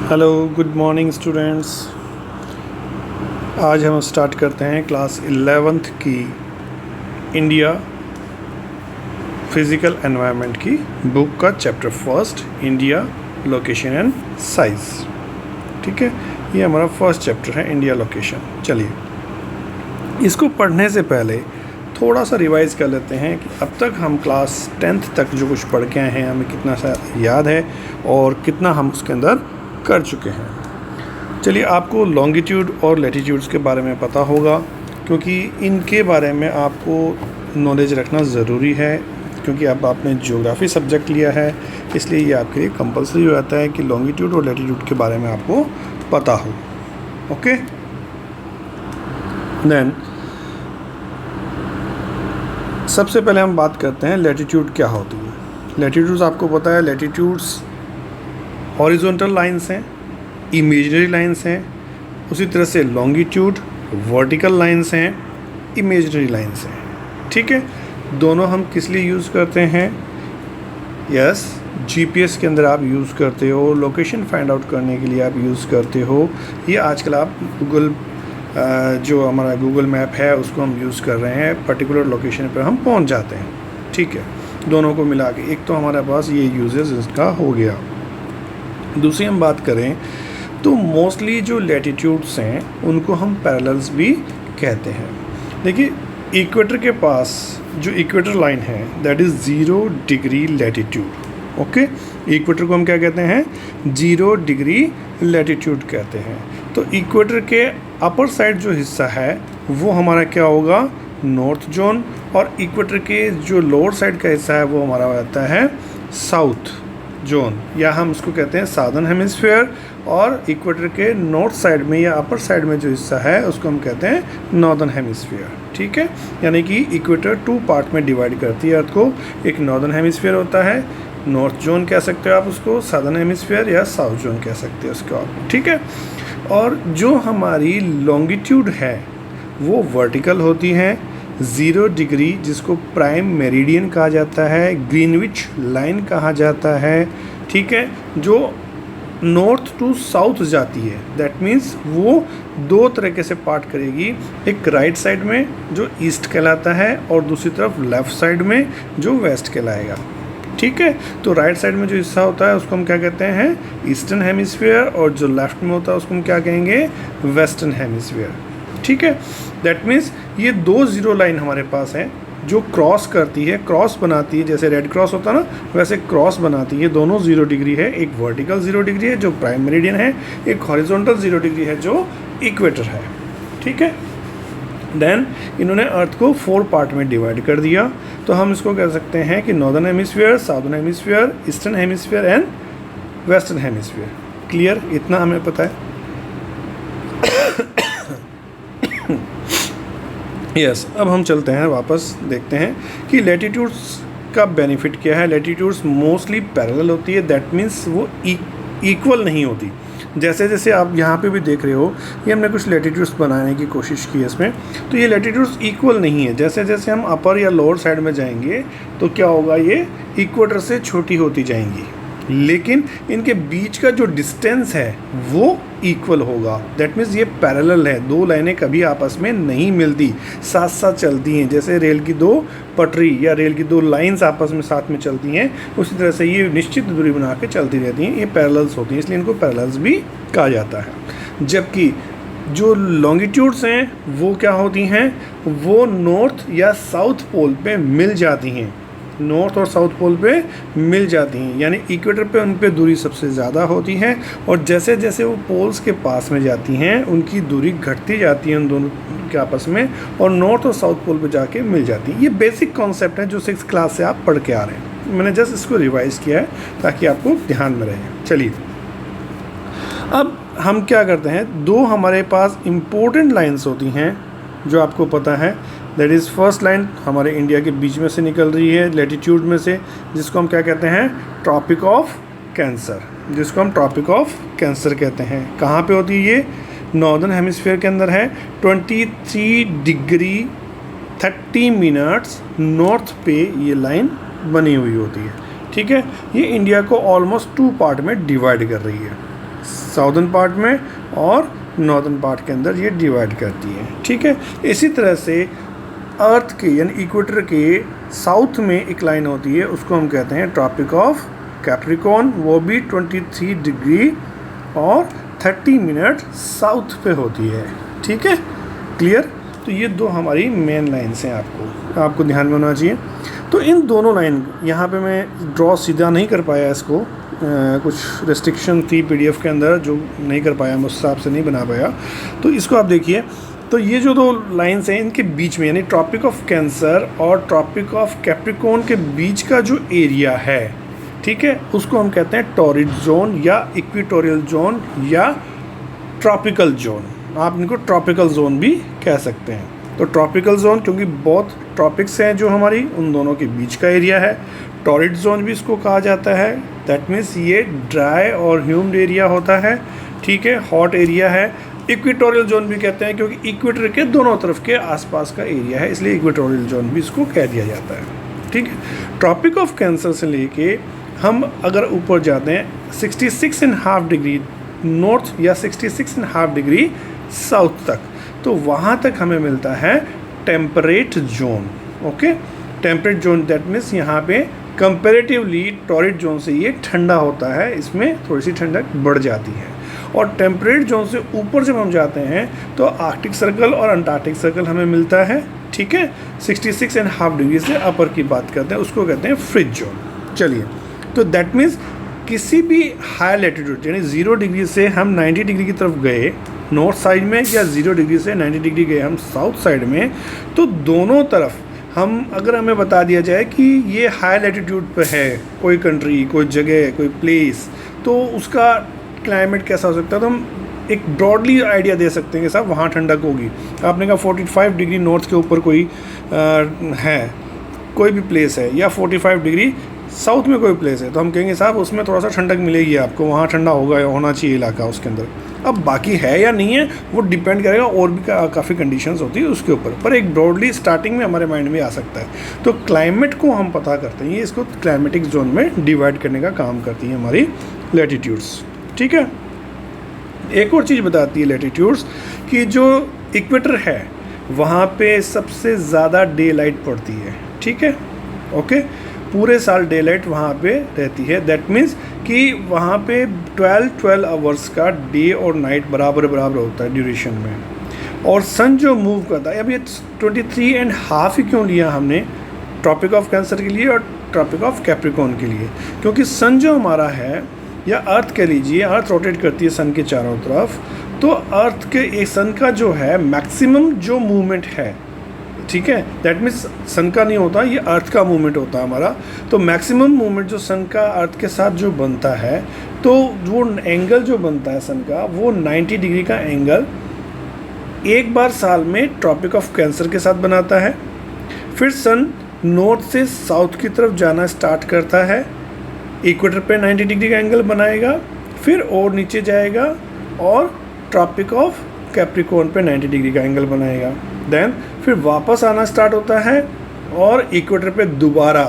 Hello good morning students. आज हम start करते हैं क्लास 11th की इंडिया फिज़िकल एनवायरनमेंट की बुक का chapter first, India location and size. ठीक है, ये हमारा फर्स्ट चैप्टर है, इंडिया लोकेशन। चलिए इसको पढ़ने से पहले थोड़ा सा रिवाइज़ कर लेते हैं कि अब तक हम क्लास 10th तक जो कुछ पढ़ के आए हैं हमें कितना सा याद है और कितना हम उसके अंदर कर चुके हैं। चलिए, आपको लॉन्गिट्यूड और लैटिट्यूड्स के बारे में पता होगा, क्योंकि इनके बारे में आपको नॉलेज रखना ज़रूरी है, क्योंकि अब आपने ज्योग्राफी सब्जेक्ट लिया है, इसलिए ये आपके लिए कंपलसरी हो जाता है कि लॉन्गिट्यूड और लैटिट्यूड के बारे में आपको पता हो। ओके, देन सबसे पहले हम बात करते हैं लैटिट्यूड क्या होती है। लैटिट्यूड्स आपको पता है, लैटिट्यूड्स हॉरिजॉन्टल लाइंस हैं, इमेजिनरी लाइंस हैं। उसी तरह से लॉन्गिट्यूड वर्टिकल लाइंस हैं, इमेजिनरी लाइंस हैं। ठीक है, दोनों हम किस लिए यूज़ करते हैं? यस, जीपीएस के अंदर आप यूज़ करते हो, लोकेशन फाइंड आउट करने के लिए आप यूज़ करते हो। ये आजकल आप गूगल जो हमारा गूगल मैप है उसको हम यूज़ कर रहे हैं, पर्टिकुलर लोकेशन पर हम पहुंच जाते हैं। ठीक है, दोनों को मिला के एक तो हमारे पास ये यूजेस इसका हो गया। दूसरी हम बात करें तो मोस्टली जो लैटिट्यूड्स हैं उनको हम पैरेलल्स भी कहते हैं। देखिए, इक्वेटर के पास जो इक्वेटर लाइन है that is 0 degree latitude. Okay, equator को हम क्या कहते हैं? 0 डिग्री लैटिट्यूड कहते हैं। तो इक्वेटर के अपर साइड जो हिस्सा है वो हमारा क्या होगा? North zone. और इक्वेटर के जो लोअर साइड का हिस्सा है वो हमारा हो जाता है साउथ जोन, या हम उसको कहते हैं साउदर्न हेमिस्फीयर। और इक्वेटर के नॉर्थ साइड में या अपर साइड में जो हिस्सा है उसको हम कहते हैं नॉर्दर्न हेमिस्फीयर। ठीक है, यानी कि इक्वेटर 2 पार्ट में डिवाइड करती है अर्थ को। एक नॉर्दर्न हेमिस्फीयर होता है, नॉर्थ जोन कह सकते हो आप उसको, साउदर्न हेमिस्फीयर या साउथ जोन कह सकते हो उसको आप। ठीक है, और जो हमारी लॉन्गिट्यूड है वो वर्टिकल होती हैं, 0 डिग्री, जिसको प्राइम मेरिडियन कहा जाता है, ग्रीनविच लाइन कहा जाता है। ठीक है, जो नॉर्थ टू साउथ जाती है, दैट मीन्स वो 2 तरीके से पार्ट करेगी। एक राइट साइड में जो ईस्ट कहलाता है और दूसरी तरफ लेफ़्ट साइड में जो वेस्ट कहलाएगा। ठीक है, तो राइट साइड में जो हिस्सा होता है उसको हम क्या कहते हैं? Eastern hemisphere. और जो लेफ्ट में होता है उसको हम क्या कहेंगे? Western hemisphere. ठीक है, दैट मीन्स ये 2 ज़ीरो लाइन हमारे पास है जो क्रॉस करती है, क्रॉस बनाती है, जैसे रेड क्रॉस होता है ना वैसे क्रॉस बनाती है। दोनों 0 डिग्री है, एक वर्टिकल 0 डिग्री है जो प्राइम मेरिडियन है, एक हॉरिजॉन्टल 0 डिग्री है जो इक्वेटर है। ठीक है, देन इन्होंने अर्थ को 4 पार्ट में डिवाइड कर दिया। तो हम इसको कह सकते हैं कि northern hemisphere, southern hemisphere, eastern hemisphere and western hemisphere. Clear? इतना हमें पता है। यस, अब हम चलते हैं वापस, देखते हैं कि लैटिट्यूड्स का बेनिफिट क्या है। लैटिट्यूड्स मोस्टली पैरेलल होती है, दैट मीन्स वो इक्वल नहीं होती। जैसे जैसे आप यहाँ पे भी देख रहे हो, ये हमने कुछ लैटिट्यूड्स बनाने की कोशिश की है इसमें, तो ये लैटिट्यूड्स इक्वल नहीं है। जैसे जैसे हम अपर या लोअर साइड में जाएंगे तो क्या होगा, ये इक्वेटर से छोटी होती जाएंगी, लेकिन इनके बीच का जो डिस्टेंस है वो इक्वल होगा। दैट मीन्स ये पैरेलल है, 2 लाइनें कभी आपस में नहीं मिलती, साथ साथ चलती हैं। जैसे रेल की 2 पटरी या रेल की 2 लाइंस आपस में साथ में चलती हैं, उसी तरह से ये निश्चित दूरी बना के चलती रहती हैं। ये पैरेलल्स होती हैं, इसलिए इनको पैरेलल्स भी कहा जाता है। जबकि जो लॉन्गिट्यूड्स हैं वो क्या होती हैं? वो नॉर्थ या साउथ पोल पे मिल जाती हैं, नॉर्थ और साउथ पोल पे मिल जाती हैं, यानी इक्वेटर पे उन पे दूरी सबसे ज़्यादा होती है। और जैसे जैसे वो पोल्स के पास में जाती हैं उनकी दूरी घटती जाती है उन दोनों के आपस में, और नॉर्थ और साउथ पोल पे जाके मिल जाती है। ये बेसिक कॉन्सेप्ट है जो 6th क्लास से आप पढ़ के आ रहे हैं। मैंने जस्ट इसको रिवाइज़ किया है ताकि आपको ध्यान में रहे। चलिए, अब हम क्या करते हैं, 2 हमारे पास इम्पोर्टेंट लाइन्स होती हैं जो आपको पता है। दैट इज़ फर्स्ट लाइन हमारे इंडिया के बीच में से निकल रही है लैटिट्यूड में से, जिसको हम क्या कहते हैं? ट्रॉपिक ऑफ कैंसर, जिसको हम ट्रॉपिक ऑफ कैंसर कहते हैं। कहाँ पे होती है ये? नॉर्दर्न हेमिस्फीयर के अंदर है। 23 डिग्री 30 मिनट्स नॉर्थ पे ये लाइन बनी हुई होती है। ठीक है, ये इंडिया को ऑलमोस्ट 2 पार्ट में डिवाइड कर रही है। साउदर्न पार्ट में और नॉर्दर्न पार्ट के अंदर ये डिवाइड करती है, ठीक है। इसी तरह से अर्थ के यानी इक्वेटर के साउथ में एक लाइन होती है, उसको हम कहते हैं ट्रॉपिक ऑफ कैप्रिकॉर्न, वो भी 23 डिग्री और 30 मिनट साउथ पे होती है, ठीक है, क्लियर। तो ये दो हमारी मेन लाइन्स हैं, आपको ध्यान में होना चाहिए। तो इन दोनों लाइन, यहाँ पे मैं ड्रॉ सीधा नहीं कर पाया इसको, कुछ रिस्ट्रिक्शन थी पीडीएफ के अंदर जो नहीं कर पाया, मैं उस हिसाब से नहीं बना पाया। तो इसको आप देखिए, तो ये जो दो लाइन्स हैं इनके बीच में यानी ट्रॉपिक ऑफ कैंसर और ट्रॉपिक ऑफ कैप्रिकॉर्न के बीच का जो एरिया है, ठीक है, उसको हम कहते हैं टॉरिड जोन या इक्वेटोरियल जोन या ट्रॉपिकल जोन। आप इनको ट्रॉपिकल जोन भी कह सकते हैं। तो ट्रॉपिकल जोन क्योंकि बहुत ट्रॉपिक्स हैं जो हमारी, उन दोनों के बीच का एरिया है। टॉरिड जोन भी इसको कहा जाता है, दैट मीन्स ये ड्राई और ह्यूमिड एरिया होता है, ठीक है, हॉट एरिया है। इक्वेटोरियल जोन भी कहते हैं क्योंकि इक्वेटर के दोनों तरफ के आसपास का एरिया है, इसलिए इक्वेटोरियल जोन भी इसको कह दिया जाता है, ठीक है। ट्रॉपिक ऑफ कैंसर से लेके हम अगर ऊपर जाते हैं 66.5 डिग्री नॉर्थ या 66.5 डिग्री साउथ तक, तो वहाँ तक हमें मिलता है temperate zone, okay. Temperate zone that means यहाँ पे कंपेरेटिवली टॉरिड जोन से ये ठंडा होता है, इसमें थोड़ी सी ठंडक बढ़ जाती है। और टेम्परेट जोन से ऊपर जब हम जाते हैं तो आर्कटिक सर्कल और अंटार्कटिक सर्कल हमें मिलता है, ठीक है। 66.5 डिग्री से अपर की बात करते हैं, उसको कहते हैं फ्रिज जोन। चलिए, तो दैट मीन्स किसी भी हाई लैटिट्यूड यानी 0 डिग्री से हम 90 डिग्री की तरफ गए नॉर्थ साइड में, या 0 डिग्री से 90 डिग्री गए हम साउथ साइड में, तो दोनों तरफ हम अगर हमें बता दिया जाए कि ये हाई लैटिट्यूड पे है कोई कंट्री, कोई जगह, कोई प्लेस, तो उसका क्लाइमेट कैसा हो सकता है, तो हम एक ब्रॉडली आइडिया दे सकते हैं कि साहब वहाँ ठंडक होगी। आपने कहा 45 डिग्री नॉर्थ के ऊपर कोई है, कोई भी प्लेस है, या 45 डिग्री साउथ में कोई प्लेस है, तो हम कहेंगे साहब उसमें थोड़ा सा ठंडक मिलेगी आपको, वहाँ ठंडा होना चाहिए इलाका उसके अंदर। अब बाकी है या नहीं है वो डिपेंड करेगा, और भी काफ़ी कंडीशंस होती है उसके ऊपर, पर एक ब्रॉडली स्टार्टिंग में हमारे माइंड में आ सकता है। तो क्लाइमेट को हम पता करते हैं, ये इसको क्लाइमेटिक जोन में डिवाइड करने का काम करती है हमारी लैटिट्यूड्स, ठीक है। एक और चीज़ बताती है लैटिट्यूड्स कि जो इक्वेटर है वहाँ पे सबसे ज़्यादा डे लाइट पड़ती है, ठीक है, ओके। पूरे साल डे लाइट वहाँ पे रहती है, दैट मीन्स कि वहाँ पे 12 आवर्स का डे और नाइट बराबर होता है ड्यूरेशन में। और सन जो मूव करता है, अब ये 23.5 ही क्यों लिया हमने ट्रॉपिक ऑफ कैंसर के लिए और ट्रॉपिक ऑफ कैप्रिकॉर्न के लिए, क्योंकि सन जो हमारा है या अर्थ कह लीजिए, अर्थ रोटेट करती है सन के चारों तरफ, तो अर्थ के सन का जो है मैक्सिमम जो मूवमेंट है, ठीक है, दैट मीन्स सन का नहीं होता, ये अर्थ का मूवमेंट होता है हमारा। तो मैक्सिमम मूवमेंट जो सन का अर्थ के साथ जो बनता है, तो वो एंगल जो बनता है सन का, वो 90 डिग्री का एंगल एक बार साल में ट्रॉपिक ऑफ कैंसर के साथ बनाता है। फिर सन नॉर्थ से साउथ की तरफ जाना स्टार्ट करता है, इक्वेटर पे 90 डिग्री का एंगल बनाएगा, फिर और नीचे जाएगा और ट्रॉपिक ऑफ कैप्रिकॉर्न पे 90 डिग्री का एंगल बनाएगा। देन फिर वापस आना स्टार्ट होता है और इक्वेटर पे दोबारा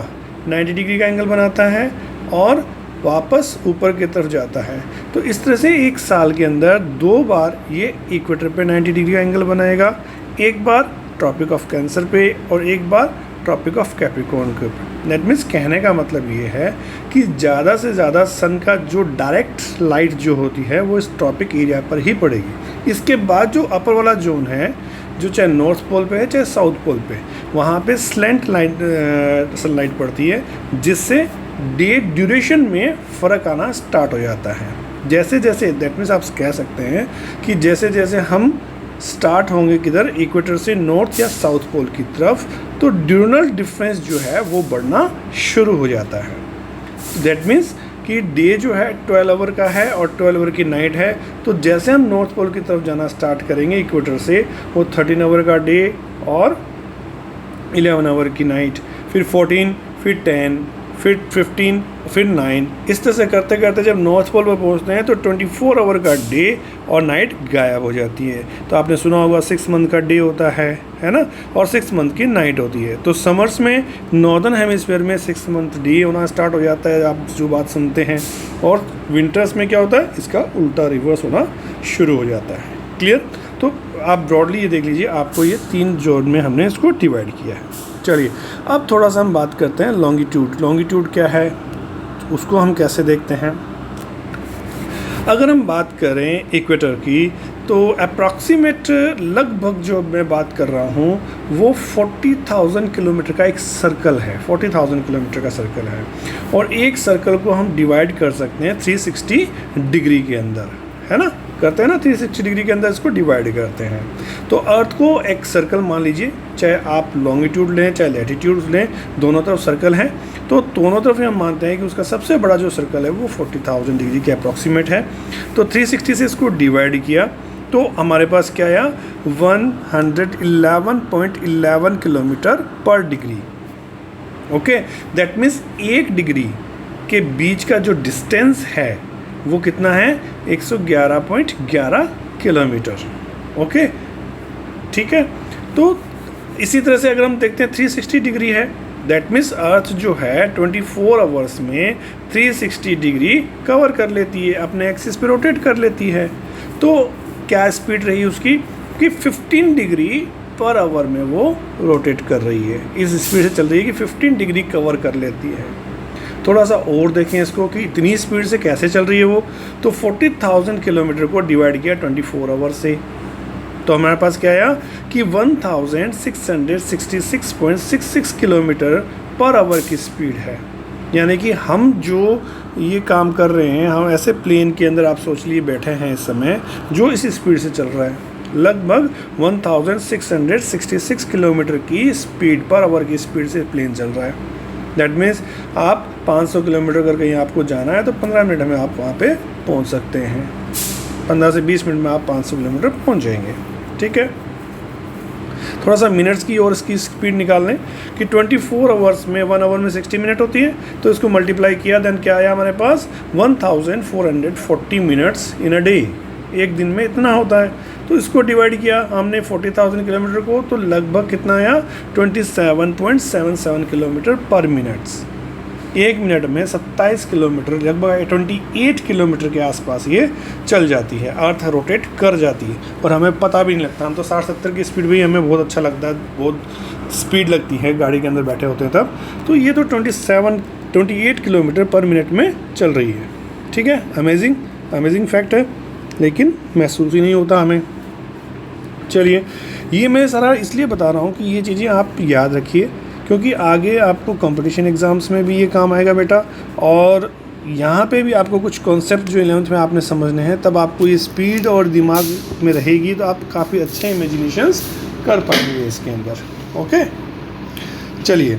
90 डिग्री का एंगल बनाता है और वापस ऊपर की तरफ जाता है। तो इस तरह से एक साल के अंदर 2 बार ये इक्वेटर पे 90 डिग्री का एंगल बनाएगा, एक बार ट्रॉपिक ऑफ कैंसर पे और एक बार ट्रॉपिक ऑफ कैप्रिकॉर्न के ऊपर। दैट मीन्स कहने का मतलब ये है कि ज़्यादा से ज़्यादा सन का जो डायरेक्ट लाइट जो होती है वो इस ट्रॉपिक एरिया पर ही पड़ेगी। इसके बाद जो अपर वाला जोन है, जो चाहे नॉर्थ पोल पे है चाहे साउथ पोल पे, वहाँ पे स्लेंट लाइट सनलाइट पड़ती है, जिससे डे ड्यूरेशन में फ़र्क आना स्टार्ट हो जाता है। जैसे जैसे दैट मीन्स आप कह सकते हैं कि जैसे जैसे हम स्टार्ट होंगे किधर, इक्वेटर से नॉर्थ या साउथ पोल की तरफ, तो ड्यूरनल डिफरेंस जो है वो बढ़ना शुरू हो जाता है। दैट मीन्स कि डे जो है 12 आवर का है और 12 आवर की नाइट है, तो जैसे हम नॉर्थ पोल की तरफ जाना स्टार्ट करेंगे इक्वेटर से, वो 13 आवर का डे और 11 आवर की नाइट, फिर 14, फिर 10, फिर 15, फिर 9, इस तरह से करते करते जब नॉर्थ पोल पर पहुंचते हैं तो 24 आवर का डे और नाइट गायब हो जाती है। तो आपने सुना होगा 6 मंथ का डे होता है ना, और 6 मंथ की नाइट होती है। तो समर्स में नॉर्दर्न हेमिस्फीयर में 6 मंथ डे होना स्टार्ट हो जाता है, आप जो बात सुनते हैं, और विंटर्स में क्या होता है, इसका उल्टा रिवर्स होना शुरू हो जाता है। क्लियर? तो आप ब्रॉडली ये देख लीजिए, आपको ये 3 जोन में हमने इसको डिवाइड किया है। चलिए अब थोड़ा सा हम बात करते हैं लॉन्गिट्यूड। लॉन्गिट्यूड क्या है, उसको हम कैसे देखते हैं। अगर हम बात करें इक्वेटर की तो अप्रॉक्सीमेट लगभग जो मैं बात कर रहा हूँ वो 40,000 किलोमीटर का एक सर्कल है, 40,000 किलोमीटर का सर्कल है, और एक सर्कल को हम डिवाइड कर सकते हैं 360 डिग्री के अंदर, है ना, करते हैं ना, 360 डिग्री के अंदर इसको डिवाइड करते हैं। तो अर्थ को एक सर्कल मान लीजिए, चाहे आप लॉन्गिट्यूड लें चाहे लैटिट्यूड लें, दोनों तरफ सर्कल हैं, तो दोनों तरफ हम मानते हैं कि उसका सबसे बड़ा जो सर्कल है वो 40,000 डिग्री के अप्रॉक्सीमेट है। तो 360 से इसको डिवाइड किया तो हमारे पास क्या आया, 111.11 किलोमीटर पर degree. Okay, that means 1 degree के बीच का जो डिस्टेंस है वो कितना है, 111.11 किलोमीटर। ओके, ठीक है। तो इसी तरह से अगर हम देखते हैं 360 डिग्री है, दैट मीन्स अर्थ जो है 24 आवर्स में 360 डिग्री कवर कर लेती है, अपने एक्सिस पे रोटेट कर लेती है। तो क्या स्पीड रही उसकी कि 15 डिग्री पर आवर में वो रोटेट कर रही है, इस स्पीड से चल रही है कि 15 डिग्री कवर कर लेती है। थोड़ा सा और देखें इसको कि इतनी स्पीड से कैसे चल रही है वो, तो 40,000 किलोमीटर को डिवाइड किया 24 आवर से, तो हमारे पास क्या आया कि 1666.66 किलोमीटर पर आवर की स्पीड है। यानी कि हम जो ये काम कर रहे हैं, हम ऐसे प्लेन के अंदर आप सोच लिए बैठे हैं इस समय, जो इस स्पीड से चल रहा है, लगभग 1666 किलोमीटर की स्पीड पर आवर की स्पीड से प्लेन चल रहा है। दैट मीन्स आप 500 किलोमीटर अगर कहीं आपको जाना है तो 15 मिनट में आप वहाँ पे पहुँच सकते हैं, 15 से 20 मिनट में आप 500 किलोमीटर पहुँच जाएंगे। ठीक है, थोड़ा सा मिनट्स की और इसकी स्पीड निकाल लें कि 24 आवर्स में 1 आवर में 60 मिनट होती है, तो इसको मल्टीप्लाई किया, देन क्या आया हमारे पास 1440 मिनट्स इन अ डे, एक दिन में इतना होता है। तो इसको डिवाइड किया हमने 40,000 किलोमीटर को, तो लगभग कितना आया 27.77 किलोमीटर पर मिनट्स। एक मिनट में 27 किलोमीटर, लगभग 28 किलोमीटर के आसपास ये चल जाती है, अर्थ रोटेट कर जाती है, और हमें पता भी नहीं लगता। हम तो 60-70 की स्पीड भी हमें बहुत अच्छा लगता है, बहुत स्पीड लगती है गाड़ी के अंदर बैठे होते हैं तब। तो ये तो 28 किलोमीटर पर मिनट में चल रही है। ठीक है, अमेजिंग फैक्ट है, लेकिन महसूस ही नहीं होता हमें। चलिए, ये मैं सारा इसलिए बता रहा हूँ कि ये चीज़ें आप याद रखिए, क्योंकि आगे आपको कंपटीशन एग्ज़ाम्स में भी ये काम आएगा बेटा, और यहाँ पे भी आपको कुछ कॉन्सेप्ट जो 11th में आपने समझने हैं, तब आपको ये स्पीड और दिमाग में रहेगी, तो आप काफ़ी अच्छे इमेजिनेशंस कर पाएंगे इसके अंदर। ओके, चलिए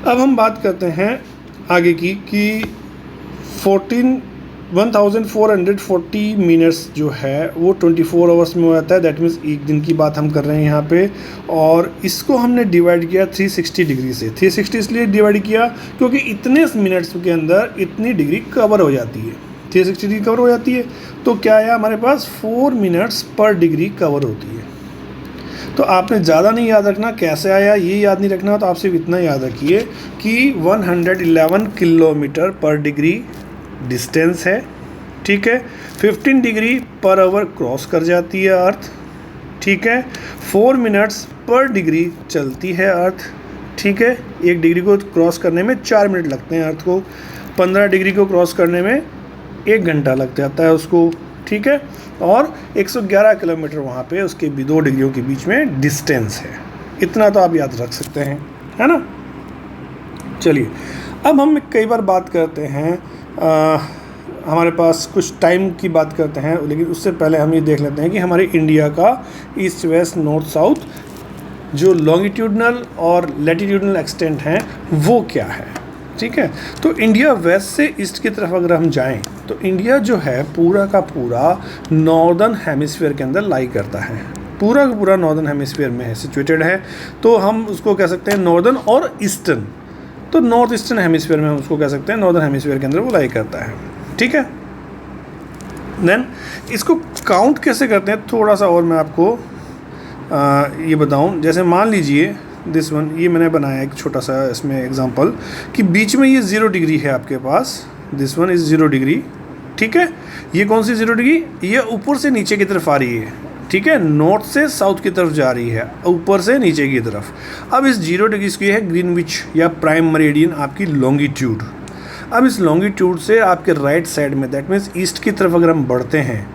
अब हम बात करते हैं आगे की कि 1440 मिनट्स जो है वो 24 आवर्स में हो जाता है। दैट मीन्स एक दिन की बात हम कर रहे हैं यहाँ पे, और इसको हमने डिवाइड किया 360 डिग्री से। 360 इसलिए डिवाइड किया क्योंकि इतने मिनट्स के अंदर इतनी डिग्री कवर हो जाती है, 360 डिग्री कवर हो जाती है। तो क्या आया हमारे पास 4 मिनट्स पर डिग्री कवर होती है। तो आपने ज़्यादा नहीं याद रखना कैसे आया, ये याद नहीं रखना, तो आप सिर्फ इतना याद रखिए कि 111 किलोमीटर पर डिग्री डिस्टेंस है। ठीक है, 15 डिग्री पर आवर क्रॉस कर जाती है अर्थ। ठीक है, 4 मिनट्स पर डिग्री चलती है अर्थ। ठीक है, 1 डिग्री को क्रॉस करने में 4 मिनट लगते हैं अर्थ को, 15 डिग्री को क्रॉस करने में 1 घंटा लग जाता है उसको। ठीक है, और 111 किलोमीटर वहाँ पे उसके 2 डिग्रियों के बीच में डिस्टेंस है। इतना तो आप याद रख सकते हैं, है ना। चलिए, अब हम कई बार बात करते हैं, हमारे पास कुछ टाइम की बात करते हैं, लेकिन उससे पहले हम ये देख लेते हैं कि हमारे इंडिया का ईस्ट वेस्ट नॉर्थ साउथ जो लॉन्गिट्यूडनल और लैटिट्यूडनल एक्सटेंट हैं वो क्या है। ठीक है, तो इंडिया वेस्ट से ईस्ट की तरफ अगर हम जाएं तो इंडिया जो है पूरा का पूरा नॉर्दर्न हेमिस्फीयर के अंदर लाई करता है, पूरा का पूरा नॉर्दर्न हेमिस्फीयर में है, सिचुएटेड है। तो हम उसको कह सकते हैं नॉर्दर्न और ईस्टर्न। तो तो नॉर्थ ईस्टर्न हेमिस्फीयर में हम उसको कह सकते हैं, नॉर्दर्न हेमिस्फीयर के अंदर वो लाई करता है। ठीक है, देन इसको काउंट कैसे करते हैं थोड़ा सा और मैं आपको ये बताऊं। जैसे मान लीजिए दिस वन, ये मैंने बनाया एक छोटा सा इसमें एग्जांपल कि बीच में ये 0 डिग्री है आपके पास, दिस वन इज़ 0 डिग्री। ठीक है, ये कौन सी 0 डिग्री, ये ऊपर से नीचे की तरफ आ रही है। ठीक है, नॉर्थ से साउथ की तरफ जा रही है, ऊपर से नीचे की तरफ। अब इस 0 डिग्री की है ग्रीनविच या प्राइम मेरिडियन आपकी लॉन्गिट्यूड। अब इस लॉन्गिट्यूड से आपके राइट साइड में, दैट मीन्स ईस्ट की तरफ अगर हम बढ़ते हैं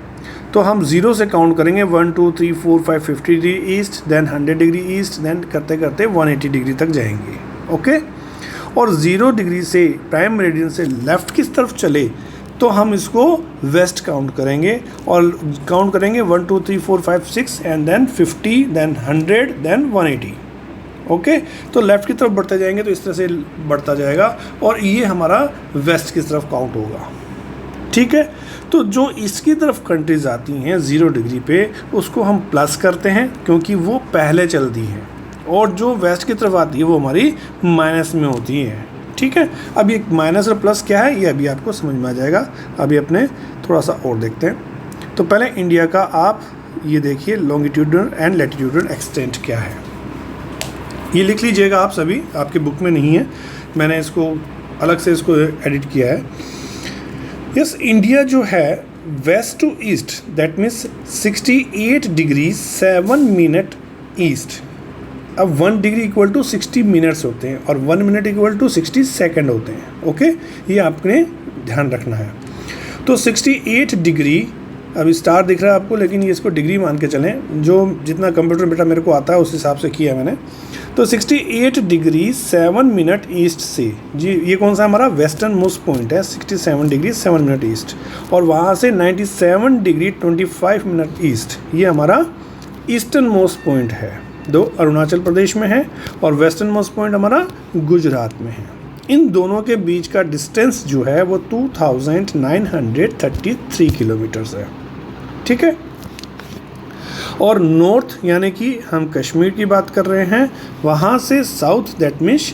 तो हम 0 से काउंट करेंगे 1 2 3 4 5 50 degree east, then 100 degree east, then करते करते 180 डिग्री तक जाएंगे। ओके, और 0 डिग्री से प्राइम मेरिडियन से लेफ्ट की तरफ चले तो हम इसको वेस्ट काउंट करेंगे और काउंट करेंगे 1 2 3 4 5 6 and then 50, then 100, then 180। Okay, तो लेफ़्ट की तरफ बढ़ते जाएंगे तो इस तरह से बढ़ता जाएगा और ये हमारा वेस्ट की तरफ काउंट होगा। ठीक है, तो जो इसकी तरफ कंट्रीज आती हैं 0 डिग्री पे उसको हम प्लस करते हैं क्योंकि वो पहले चलती हैं, और जो वेस्ट की तरफ आती है वो हमारी माइनस में होती है। ठीक है, अब ये माइनस और प्लस क्या है ये अभी आपको समझ में आ जाएगा। अभी अपने थोड़ा सा और देखते हैं। तो पहले इंडिया का आप ये देखिए लॉन्गिट्यूडनल एंड लैटिट्यूडनल एक्सटेंट क्या है, ये लिख लीजिएगा आप सभी, आपके बुक में नहीं है, मैंने इसको अलग से इसको एडिट किया है। यस, इंडिया जो है west to east that means 68 degree 7 minute east. अब 1 डिग्री इक्वल टू 60 मिनट्स होते हैं और 1 मिनट इक्वल टू 60 सेकेंड होते हैं। ओके, ये आपने ध्यान रखना है। तो 68 डिग्री, अभी स्टार दिख रहा है आपको लेकिन ये इसको डिग्री मान के चलें, जो जितना कंप्यूटर बेटा मेरे को आता है उस हिसाब से किया मैंने। तो 68 डिग्री 7 मिनट ईस्ट से, जी ये कौन सा हमारा वेस्टर्न मोस्ट पॉइंट है, 67 डिग्री 7 मिनट ईस्ट, और वहाँ से 97 डिग्री 25 मिनट ईस्ट, ये हमारा ईस्टर्न मोस्ट पॉइंट है। दो अरुणाचल प्रदेश में है और वेस्टर्न मोस्ट पॉइंट हमारा गुजरात में है। इन दोनों के बीच का डिस्टेंस जो है वो 2933 किलोमीटर्स है। ठीक है, और नॉर्थ यानी कि हम कश्मीर की बात कर रहे हैं, वहाँ से साउथ दैट मीन्स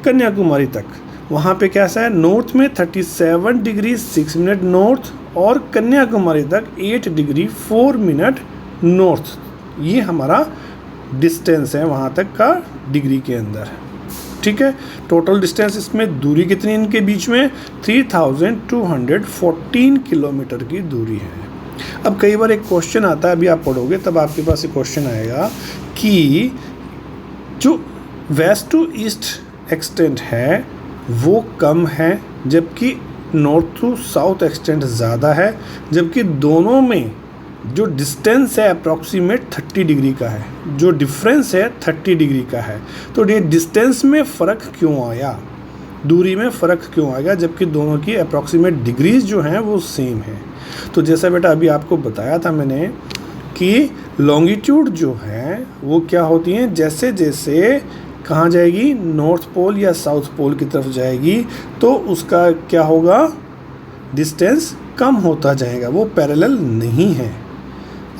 कन्याकुमारी तक, वहाँ पे कैसा है, नॉर्थ में 37 डिग्री 6 मिनट नॉर्थ और कन्याकुमारी तक 8 डिग्री 4 मिनट नॉर्थ। ये हमारा डिस्टेंस है वहाँ तक का डिग्री के अंदर। ठीक है, टोटल डिस्टेंस इसमें दूरी कितनी इनके बीच में 3214 किलोमीटर की दूरी है। अब कई बार एक क्वेश्चन आता है, अभी आप पढ़ोगे तब आपके पास एक क्वेश्चन आएगा कि जो वेस्ट टू ईस्ट एक्सटेंट है वो कम है जबकि नॉर्थ टू साउथ एक्सटेंट ज़्यादा है, जबकि दोनों में जो डिस्टेंस है अप्रॉक्सीमेट 30 डिग्री का है, जो डिफरेंस है 30 डिग्री का है। तो ये डिस्टेंस में फ़र्क क्यों आया, दूरी में फ़र्क क्यों आएगा, जबकि दोनों की अप्रॉक्सीमेट डिग्रीज जो हैं वो सेम है। तो जैसा बेटा अभी आपको बताया था मैंने कि लॉन्गिट्यूड जो है वो क्या होती हैं, जैसे जैसे कहाँ जाएगी, नॉर्थ पोल या साउथ पोल की तरफ जाएगी तो उसका क्या होगा, डिस्टेंस कम होता जाएगा, वो पैरेलल नहीं है।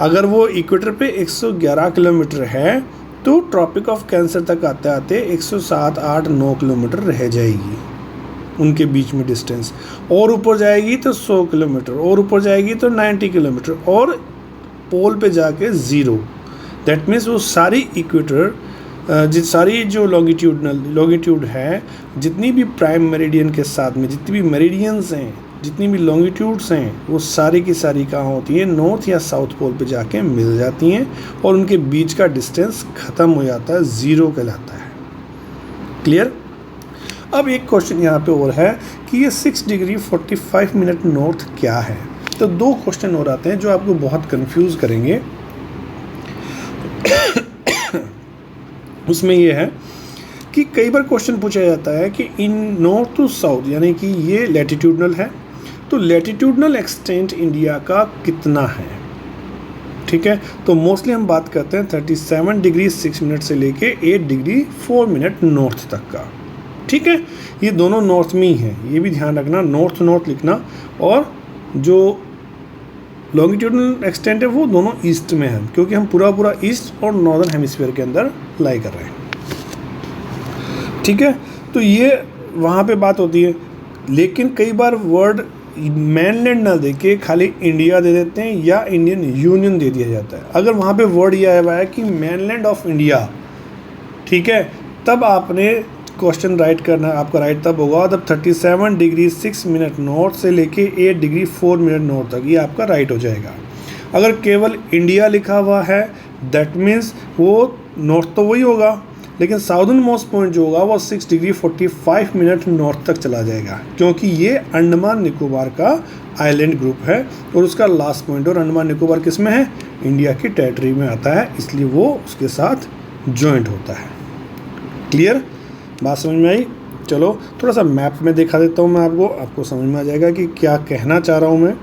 अगर वो इक्वेटर पे 111 किलोमीटर है तो ट्रॉपिक ऑफ कैंसर तक आते आते 107, 8, 9 किलोमीटर रह जाएगी उनके बीच में डिस्टेंस, और ऊपर जाएगी तो 100 किलोमीटर, और ऊपर जाएगी तो 90 किलोमीटर, और पोल पे जाके 0। दैट मीन्स वो सारी इक्वेटर सारी जो लॉन्गिट्यूड है, जितनी भी प्राइम मेरिडियन के साथ में जितनी भी मेरिडियंस हैं, जितनी भी लॉन्गिट्यूड्स हैं, वो सारी की सारी कहाँ होती हैं, नॉर्थ या साउथ पोल पे जाके मिल जाती हैं और उनके बीच का डिस्टेंस ख़त्म हो जाता है, 0 कहलाता है। क्लियर। अब एक क्वेश्चन यहाँ पे और है कि ये 6 डिग्री 45 मिनट नॉर्थ क्या है। तो 2 क्वेश्चन और आते हैं जो आपको बहुत कंफ्यूज करेंगे। उसमें ये है कि कई बार क्वेश्चन पूछा जाता है कि इन नॉर्थ टू साउथ, यानी कि ये लैटिट्यूडनल है, तो लैटिट्यूडनल एक्सटेंट इंडिया का कितना है। ठीक है, तो मोस्टली हम बात करते हैं 37 डिग्री 6 मिनट से लेके 8 डिग्री 4 मिनट नॉर्थ तक का। ठीक है, ये दोनों नॉर्थ में ही हैं, ये भी ध्यान रखना, नॉर्थ लिखना, और जो लॉन्गिट्यूडनल एक्सटेंट है वो दोनों ईस्ट में है, क्योंकि हम पूरा ईस्ट और नॉर्दर्न हेमिस्फीयर के अंदर लाई कर रहे हैं। ठीक है, तो ये वहाँ पे बात होती है। लेकिन कई बार वर्ड मेनलैंड ना दे के खाली इंडिया दे देते हैं या इंडियन यूनियन दे दिया जाता है। अगर वहाँ पे वर्ड ये आया हुआ है कि मेनलैंड ऑफ इंडिया, ठीक है, तब आपने क्वेश्चन राइट करना, आपका राइट तब होगा तब 37 डिग्री 6 मिनट नॉर्थ से लेके 8 डिग्री 4 मिनट नॉर्थ तक, ये आपका राइट हो जाएगा। अगर केवल इंडिया लिखा हुआ है दैट मीन्स वो नॉर्थ तो वही होगा, लेकिन साउदर्न मोस्ट पॉइंट जो होगा वो 6 डिग्री 45 मिनट नॉर्थ तक चला जाएगा, क्योंकि ये अंडमान निकोबार का आइलैंड ग्रुप है और उसका लास्ट पॉइंट, और अंडमान निकोबार किस में है, इंडिया की टेरिटरी में आता है, इसलिए वो उसके साथ जॉइंट होता है। क्लियर, बात समझ में आई? चलो थोड़ा सा मैप में दिखा देता हूँ मैं आपको समझ में आ जाएगा कि क्या कहना चाह रहा हूँ मैं।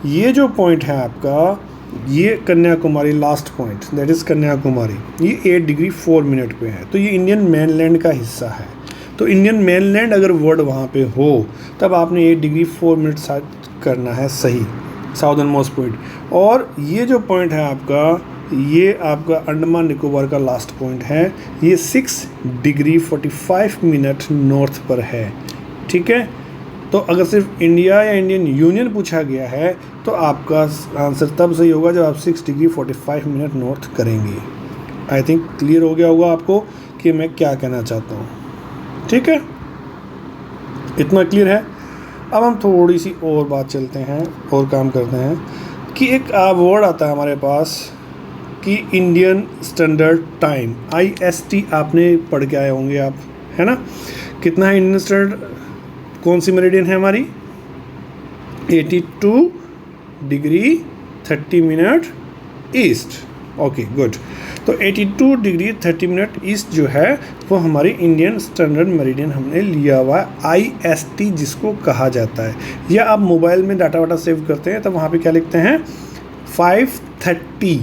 ये जो पॉइंट है आपका, ये Kanyakumari last point, that is Kanyakumari, ये 8 डिग्री 4 मिनट पे है, तो ये इंडियन मेनलैंड का हिस्सा है। तो इंडियन मेनलैंड अगर वर्ड वहाँ पे हो तब आपने 8 डिग्री 4 मिनट साथ करना है सही, साउदर्न मोस्ट पॉइंट। और ये जो पॉइंट है आपका, ये आपका अंडमान निकोबार का लास्ट पॉइंट है, ये 6 डिग्री 45 मिनट नॉर्थ पर है, ठीक है। तो अगर सिर्फ इंडिया या इंडियन यूनियन पूछा गया है तो आपका आंसर तब सही होगा जब आप 6 डिग्री 45 मिनट नॉर्थ करेंगे। आई थिंक क्लियर हो गया होगा आपको कि मैं क्या कहना चाहता हूँ, ठीक है, इतना क्लियर है। अब हम थोड़ी सी और बात चलते हैं और काम करते हैं कि एक वर्ड आता है हमारे पास कि इंडियन स्टैंडर्ड टाइम, IST आपने पढ़ के आए होंगे आप, है ना। कितना है इंडियन स्टैंडर्ड, कौन सी मेरिडियन है हमारी, 82 degree 30 minute east, okay good. तो 82 डिग्री 30 मिनट ईस्ट जो है वो हमारी इंडियन स्टैंडर्ड मेरिडियन हमने लिया हुआ है, IST जिसको कहा जाता है। या आप मोबाइल में डाटा वाटा सेव करते हैं तो वहाँ पे क्या लिखते हैं, 5:30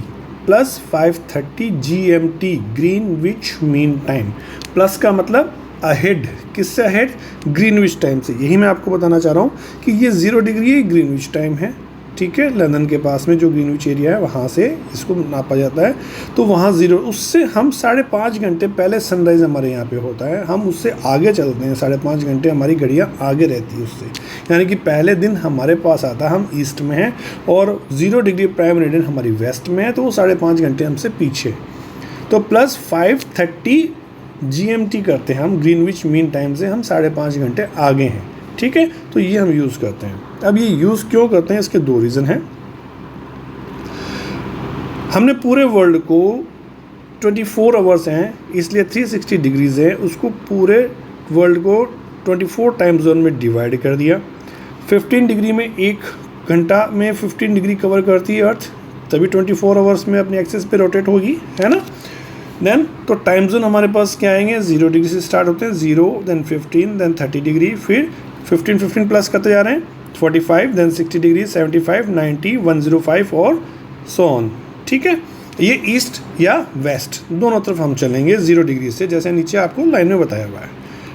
plus 5:30 GMT Greenwich mean time. Plus का मतलब अहेड, किससे अहेड, ग्रीनविच टाइम से। यही मैं आपको बताना चाह रहा हूँ कि ये 0 डिग्री ग्रीनविच टाइम है, ठीक है। लंदन के पास में जो ग्रीनविच एरिया है वहाँ से इसको नापा जाता है, तो वहाँ 0, उससे हम 5.5 घंटे पहले सनराइज़ हमारे यहाँ पे होता है, हम उससे आगे चलते हैं, 5.5 घंटे हमारी घड़ियाँ आगे रहती है उससे, यानी कि पहले दिन हमारे पास आता है, हम ईस्ट में हैं और 0 डिग्री प्राइम मेरिडियन हमारी वेस्ट में है, तो वो 5.5 घंटे हमसे पीछे। तो प्लस 5:30 GMT करते हैं हम, ग्रीनविच मीन टाइम से हम 5.5 घंटे आगे हैं, ठीक है। तो ये हम यूज़ करते हैं। अब ये यूज़ क्यों करते हैं, इसके 2 रीज़न हैं। हमने पूरे वर्ल्ड को 24 आवर्स हैं, इसलिए 360 डिग्रीज है, उसको पूरे वर्ल्ड को 24 टाइम जोन में डिवाइड कर दिया। 15 डिग्री में 1 घंटा में 15 डिग्री कवर करती है अर्थ, तभी 24 आवर्स में अपने एक्सेस पे रोटेट होगी, है ना। देन तो टाइम जोन हमारे पास क्या आएंगे, 0 डिग्री से स्टार्ट होते हैं, 0 देन 15 देन 30 डिग्री, फिर 15 प्लस करते जा रहे हैं 45 देन 60 डिग्री 75 90 105 और सो ऑन, ठीक है। ये ईस्ट या वेस्ट दोनों तरफ हम चलेंगे 0 डिग्री से, जैसे नीचे आपको लाइन में बताया हुआ है,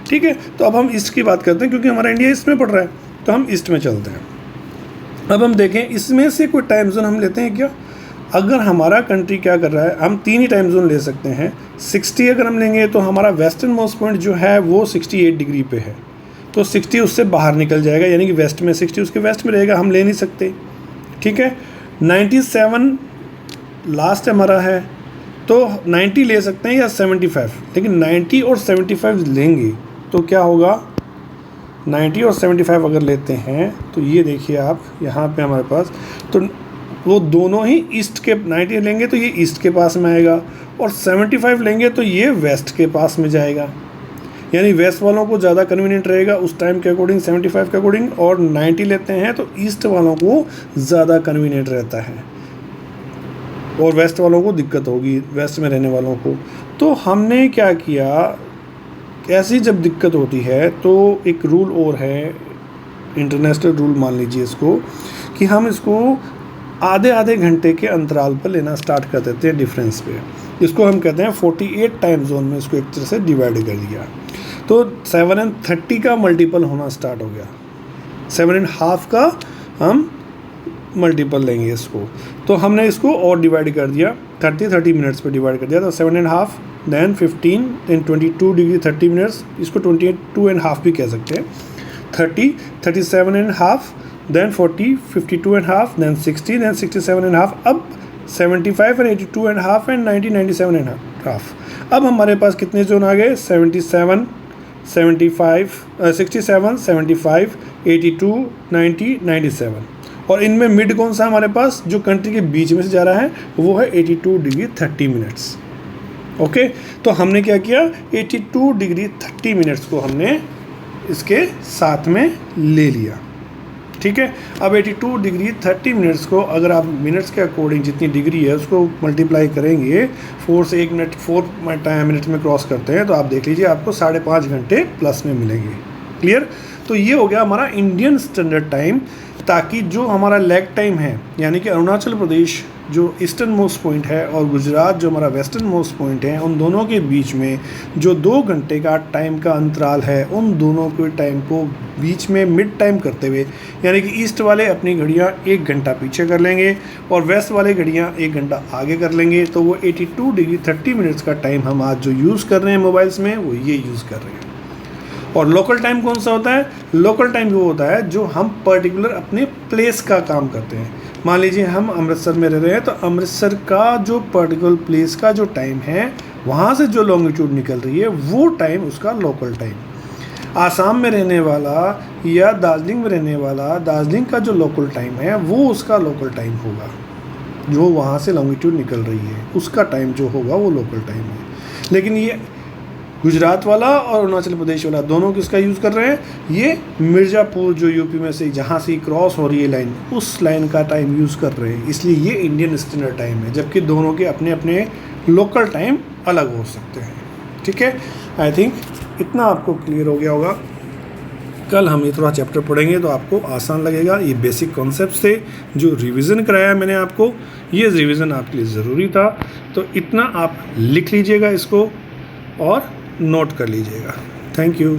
ठीक है। तो अब हम ईस्ट की बात करते हैं क्योंकि हमारा इंडिया ईस्ट में पड़ रहा है, तो हम ईस्ट में चलते हैं। अब हम देखें इसमें से कोई टाइम जोन हम लेते हैं क्या। अगर हमारा कंट्री क्या कर रहा है, हम 3 ही टाइम जोन ले सकते हैं। 60 अगर हम लेंगे तो हमारा वेस्टर्न मोस्ट पॉइंट जो है वो 68 डिग्री पे है, तो 60 उससे बाहर निकल जाएगा, यानी कि वेस्ट में 60 उसके वेस्ट में रहेगा, हम ले नहीं सकते, ठीक है। 97 लास्ट हमारा है, तो 90 ले सकते हैं या 75, लेकिन 90 और 75 लेंगे तो क्या होगा, 90 और 75 अगर लेते हैं तो ये देखिए आप यहाँ पे हमारे पास, तो वो दोनों ही ईस्ट के, 90 लेंगे तो ये ईस्ट के पास में आएगा और 75 लेंगे तो ये वेस्ट के पास में जाएगा, यानी वेस्ट वालों को ज़्यादा कन्वीनियंट रहेगा उस टाइम के अकॉर्डिंग 75 के अकॉर्डिंग, और 90 लेते हैं तो ईस्ट वालों को ज़्यादा कन्वीनियंट रहता है और वेस्ट वालों को दिक्कत होगी, वेस्ट में रहने वालों को। तो हमने क्या किया, ऐसी जब दिक्कत होती है तो एक रूल और है, इंटरनेशनल रूल मान लीजिए इसको, कि हम इसको आधे घंटे के अंतराल पर लेना स्टार्ट कर देते हैं डिफरेंस पे। इसको हम कहते हैं 48 टाइम जोन में इसको एक तरह से डिवाइड कर दिया, तो 7 and 30 का मल्टीपल होना स्टार्ट हो गया, 7.5 का हम मल्टीपल लेंगे इसको, तो हमने इसको और डिवाइड कर दिया 30 मिनट्स पे डिवाइड कर दिया, तो 7.5 देन 15 देन 22 डिग्री 30 मिनट्स, इसको 22.5 भी कह सकते हैं, 30 37.5 देन 40 52.5 देन 60 देन 67.5, अब 75 एंड 82.5 एंड 90 97.5। अब हमारे पास कितने जोन आ गए, 67 75 67 75 82 90 97, और इनमें मिड कौन सा हमारे पास जो कंट्री के बीच में से जा रहा है वो है 82 डिग्री 30 मिनट्स। ओके, तो हमने क्या किया, 82 डिग्री 30 मिनट्स को हमने इसके साथ में ले लिया। ठीक है, अब 82 डिग्री 30 मिनट्स को अगर आप मिनट्स के अकॉर्डिंग जितनी डिग्री है उसको मल्टीप्लाई करेंगे 4 से 1 मिनट 4 मिनट में क्रॉस करते हैं, तो आप देख लीजिए आपको 5.5 घंटे प्लस में मिलेंगे। क्लियर, तो ये हो गया हमारा इंडियन स्टैंडर्ड टाइम, ताकि जो हमारा लैग टाइम है यानी कि अरुणाचल प्रदेश जो ईस्टर्न मोस्ट पॉइंट है और गुजरात जो हमारा वेस्टर्न मोस्ट पॉइंट है, उन दोनों के बीच में जो 2 घंटे का टाइम का अंतराल है, उन दोनों के टाइम को बीच में मिड टाइम करते हुए, यानी कि ईस्ट वाले अपनी घड़ियाँ 1 घंटा पीछे कर लेंगे और वेस्ट वाले घड़ियाँ 1 घंटा आगे कर लेंगे, तो वो 82 डिग्री 30 मिनट्स का टाइम हम आज जो यूज़ कर रहे हैं मोबाइल्स में वो ये यूज़ कर रहे हैं। और लोकल टाइम कौन सा होता है, लोकल टाइम वो होता है जो हम पर्टिकुलर अपने प्लेस का काम करते हैं। मान लीजिए हम अमृतसर में रह रहे हैं, तो अमृतसर का जो पर्टिकुलर प्लेस का जो टाइम है, वहाँ से जो लॉन्गिट्यूड निकल रही है वो टाइम उसका लोकल टाइम। आसाम में रहने वाला या दार्जिलिंग में रहने वाला, दार्जिलिंग का जो लोकल टाइम है वो उसका लोकल टाइम होगा, जो वहाँ से लॉन्गिट्यूड निकल रही है उसका टाइम जो होगा वो लोकल टाइम है। लेकिन ये गुजरात वाला और अरुणाचल प्रदेश वाला दोनों किसका यूज़ कर रहे हैं, ये मिर्ज़ापुर जो यूपी में से जहाँ से क्रॉस हो रही है लाइन, उस लाइन का टाइम यूज़ कर रहे हैं, इसलिए ये इंडियन स्टैंडर्ड टाइम है, जबकि दोनों के अपने अपने लोकल टाइम अलग हो सकते हैं। ठीक है, आई थिंक इतना आपको क्लियर हो गया होगा। कल हम ये थोड़ा चैप्टर पढ़ेंगे तो आपको आसान लगेगा। ये बेसिक कॉन्सेप्ट से जो रिवीजन कराया मैंने आपको, ये रिवीजन आपके लिए ज़रूरी था, तो इतना आप लिख लीजिएगा इसको और नोट कर लीजिएगा। Thank you.